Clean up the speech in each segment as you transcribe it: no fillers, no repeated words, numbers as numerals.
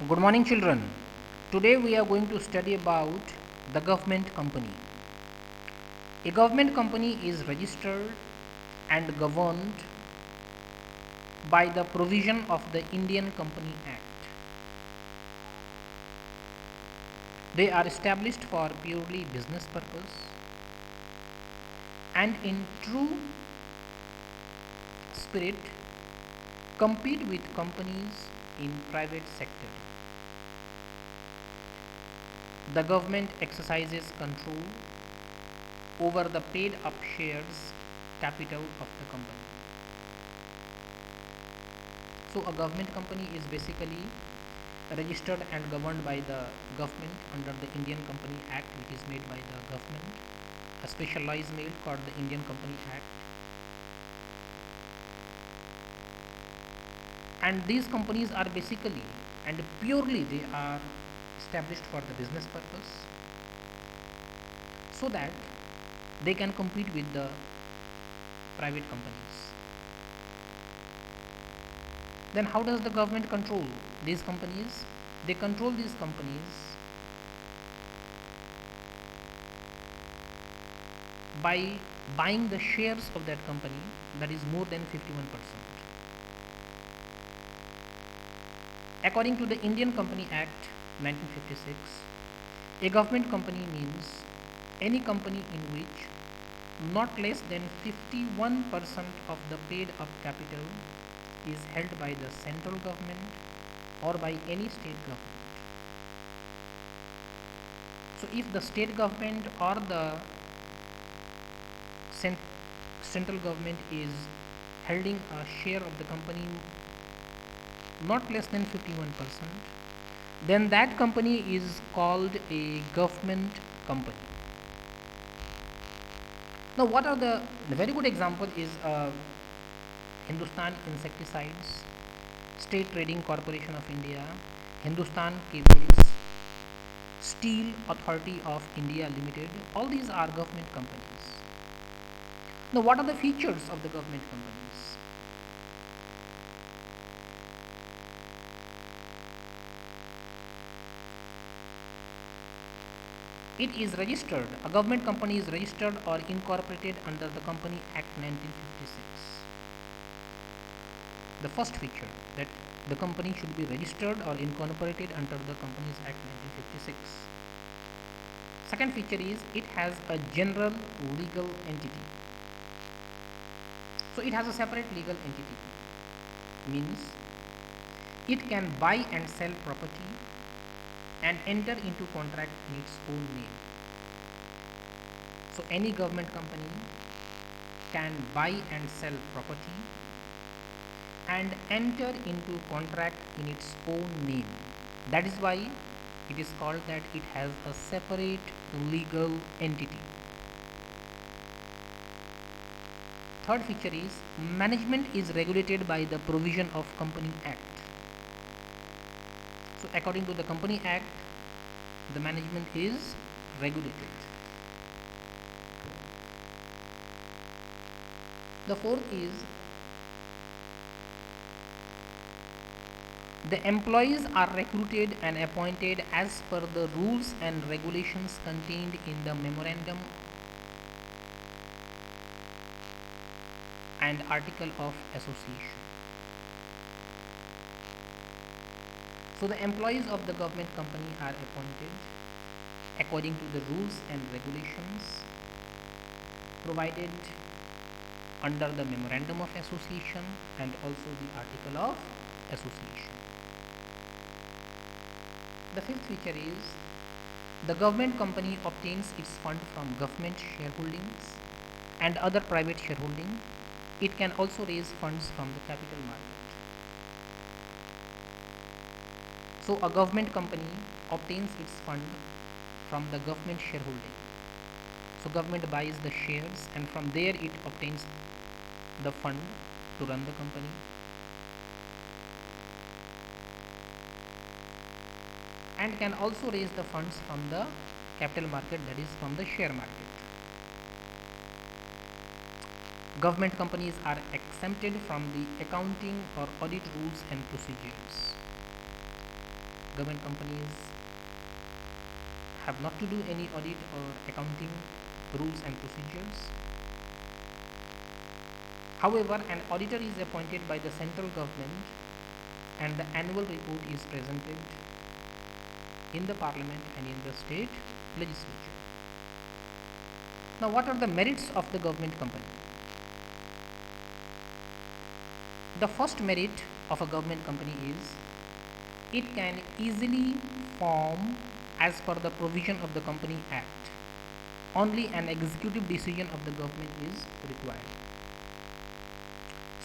Good morning, children. Today we are going to study about the government company. A government company is registered and governed by the provision of the Indian Company Act. They are established for purely business purpose and in true spirit compete with companies in private sector. The government exercises control over the paid up shares capital of the company. So a government company is basically registered and governed by the government under the Indian Company Act, which is made by the government, a specialized mail called the Indian Company Act. And these companies are basically and purely they are established for the business purpose so that they can compete with the private companies. Then how does the government control these companies? They control these companies by buying the shares of that company that is more than 51%. According to the Indian Company Act 1956, a government company means any company in which not less than 51% of the paid up capital is held by the central government or by any state government. So if the state government or the central government is holding a share of the company not less than 51%, then that company is called a government company. Now what are the very good example is Hindustan Insecticides, State Trading Corporation of India, Hindustan Cables, Steel Authority of India Limited. All these are government companies. Now what are the features of the government companies? It is registered, a government company is registered or incorporated under the Company Act 1956. The first feature, that the company should be registered or incorporated under the Companies Act 1956. Second feature is it has a general legal entity. So it has a separate legal entity, means it can buy and sell property and enter into contract in its own name. So any government company can buy and sell property and enter into contract in its own name. That is why it is called that it has a separate legal entity. Third feature is management is regulated by the provision of Company Act. So according to the Company Act, the management is regulated. The fourth is the employees are recruited and appointed as per the rules and regulations contained in the memorandum and article of association. So the employees of the government company are appointed according to the rules and regulations provided under the memorandum of association and also the article of association. The fifth feature is the government company obtains its fund from government shareholdings and other private shareholding. It can also raise funds from the capital market. So a government company obtains its fund from the government shareholding. So government buys the shares and from there it obtains the fund to run the company. And can also raise the funds from the capital market, that is from the share market. Government companies are exempted from the accounting or audit rules and procedures. Government companies have not to do any audit or accounting rules and procedures. However, an auditor is appointed by the central government and the annual report is presented in the parliament and in the state legislature. Now, what are the merits of the government company? The first merit of a government company is it can easily form as per the provision of the Company Act. Only an executive decision of the government is required.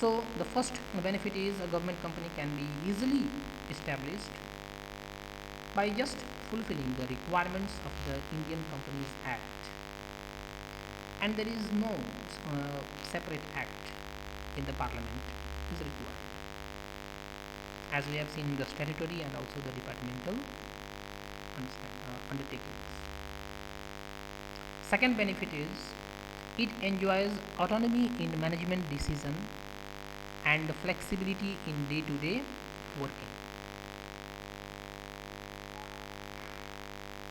So the first benefit is a government company can be easily established by just fulfilling the requirements of the Indian Companies Act, and there is no separate act in the parliament is required, as we have seen in the statutory and also the departmental undertakings. Second benefit is it enjoys autonomy in management decision and flexibility in day-to-day working.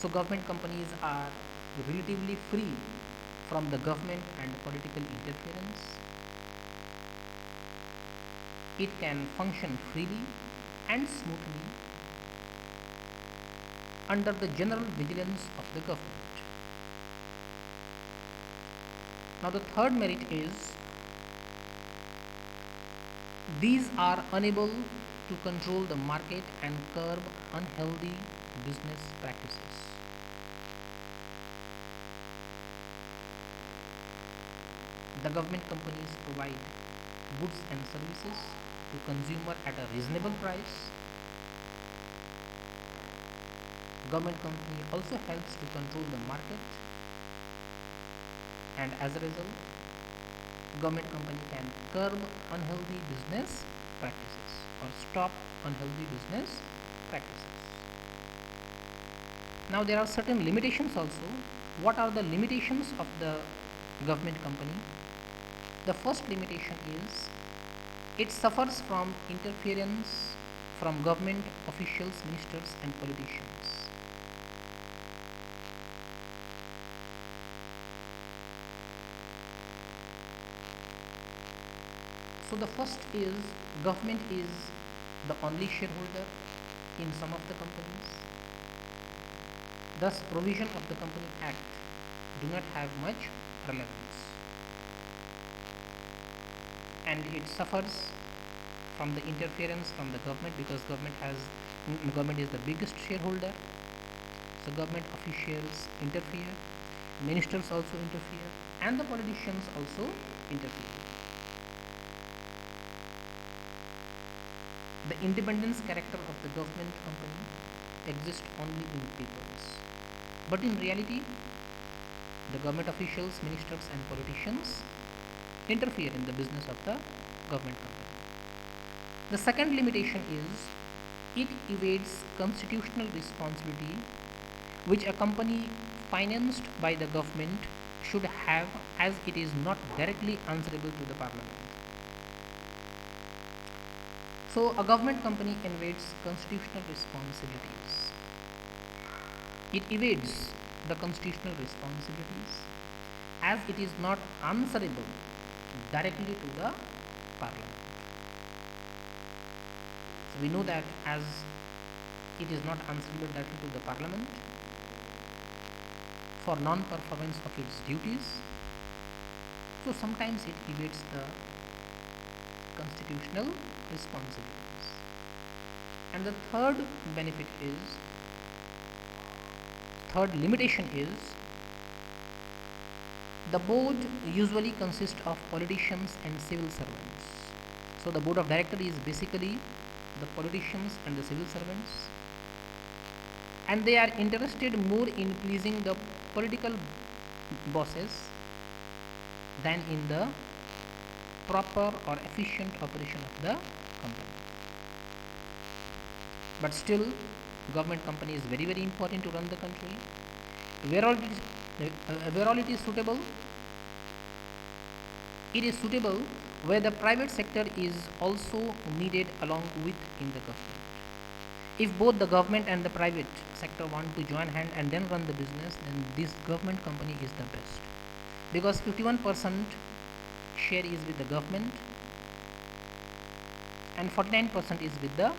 So government companies are relatively free from the government and political interference. It can function freely and smoothly under the general vigilance of the government. Now the third merit is these are unable to control the market and curb unhealthy business practices. The government companies provide goods and services to consumer at a reasonable price. Government company also helps to control the market, and as a result, government company can curb unhealthy business practices or stop unhealthy business practices. Now there are certain limitations also. What are the limitations of the government company? The first limitation is it suffers from interference from government officials, ministers and politicians. So the first is government is the only shareholder in some of the companies. Thus provision of the Company Act do not have much relevance, and it suffers from the interference from the government because government is the biggest shareholder. So government officials interfere, ministers also interfere, and the politicians also interfere. The independence character of the government company exists only in papers, but in reality the government officials, ministers and politicians interfere in the business of the government company. The second limitation is it evades constitutional responsibility which a company financed by the government should have, as it is not directly answerable to the parliament. So a government company evades constitutional responsibilities. It evades the constitutional responsibilities as it is not answerable directly to the parliament. So we know that as it is not answerable directly to the parliament for non-performance of its duties, so sometimes it evades the constitutional responsibilities. And the third limitation is the board usually consists of politicians and civil servants. So the board of directors is basically the politicians and the civil servants, and they are interested more in pleasing the political bosses than in the proper or efficient operation of the company. But still, government company is very, very important to run the country. Where all it is suitable, it is suitable where the private sector is also needed along with in the government. If both the government and the private sector want to join hand and then run the business, then this government company is the best, because 51% share is with the government and 49% is with the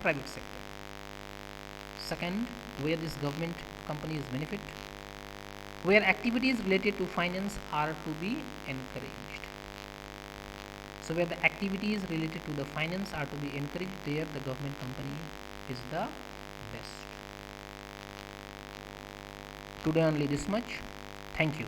private sector. Second, where this government company is benefit, where activities related to finance are to be encouraged. So where the activities related to the finance are to be encouraged, there the government company is the best. Today only this much. Thank you.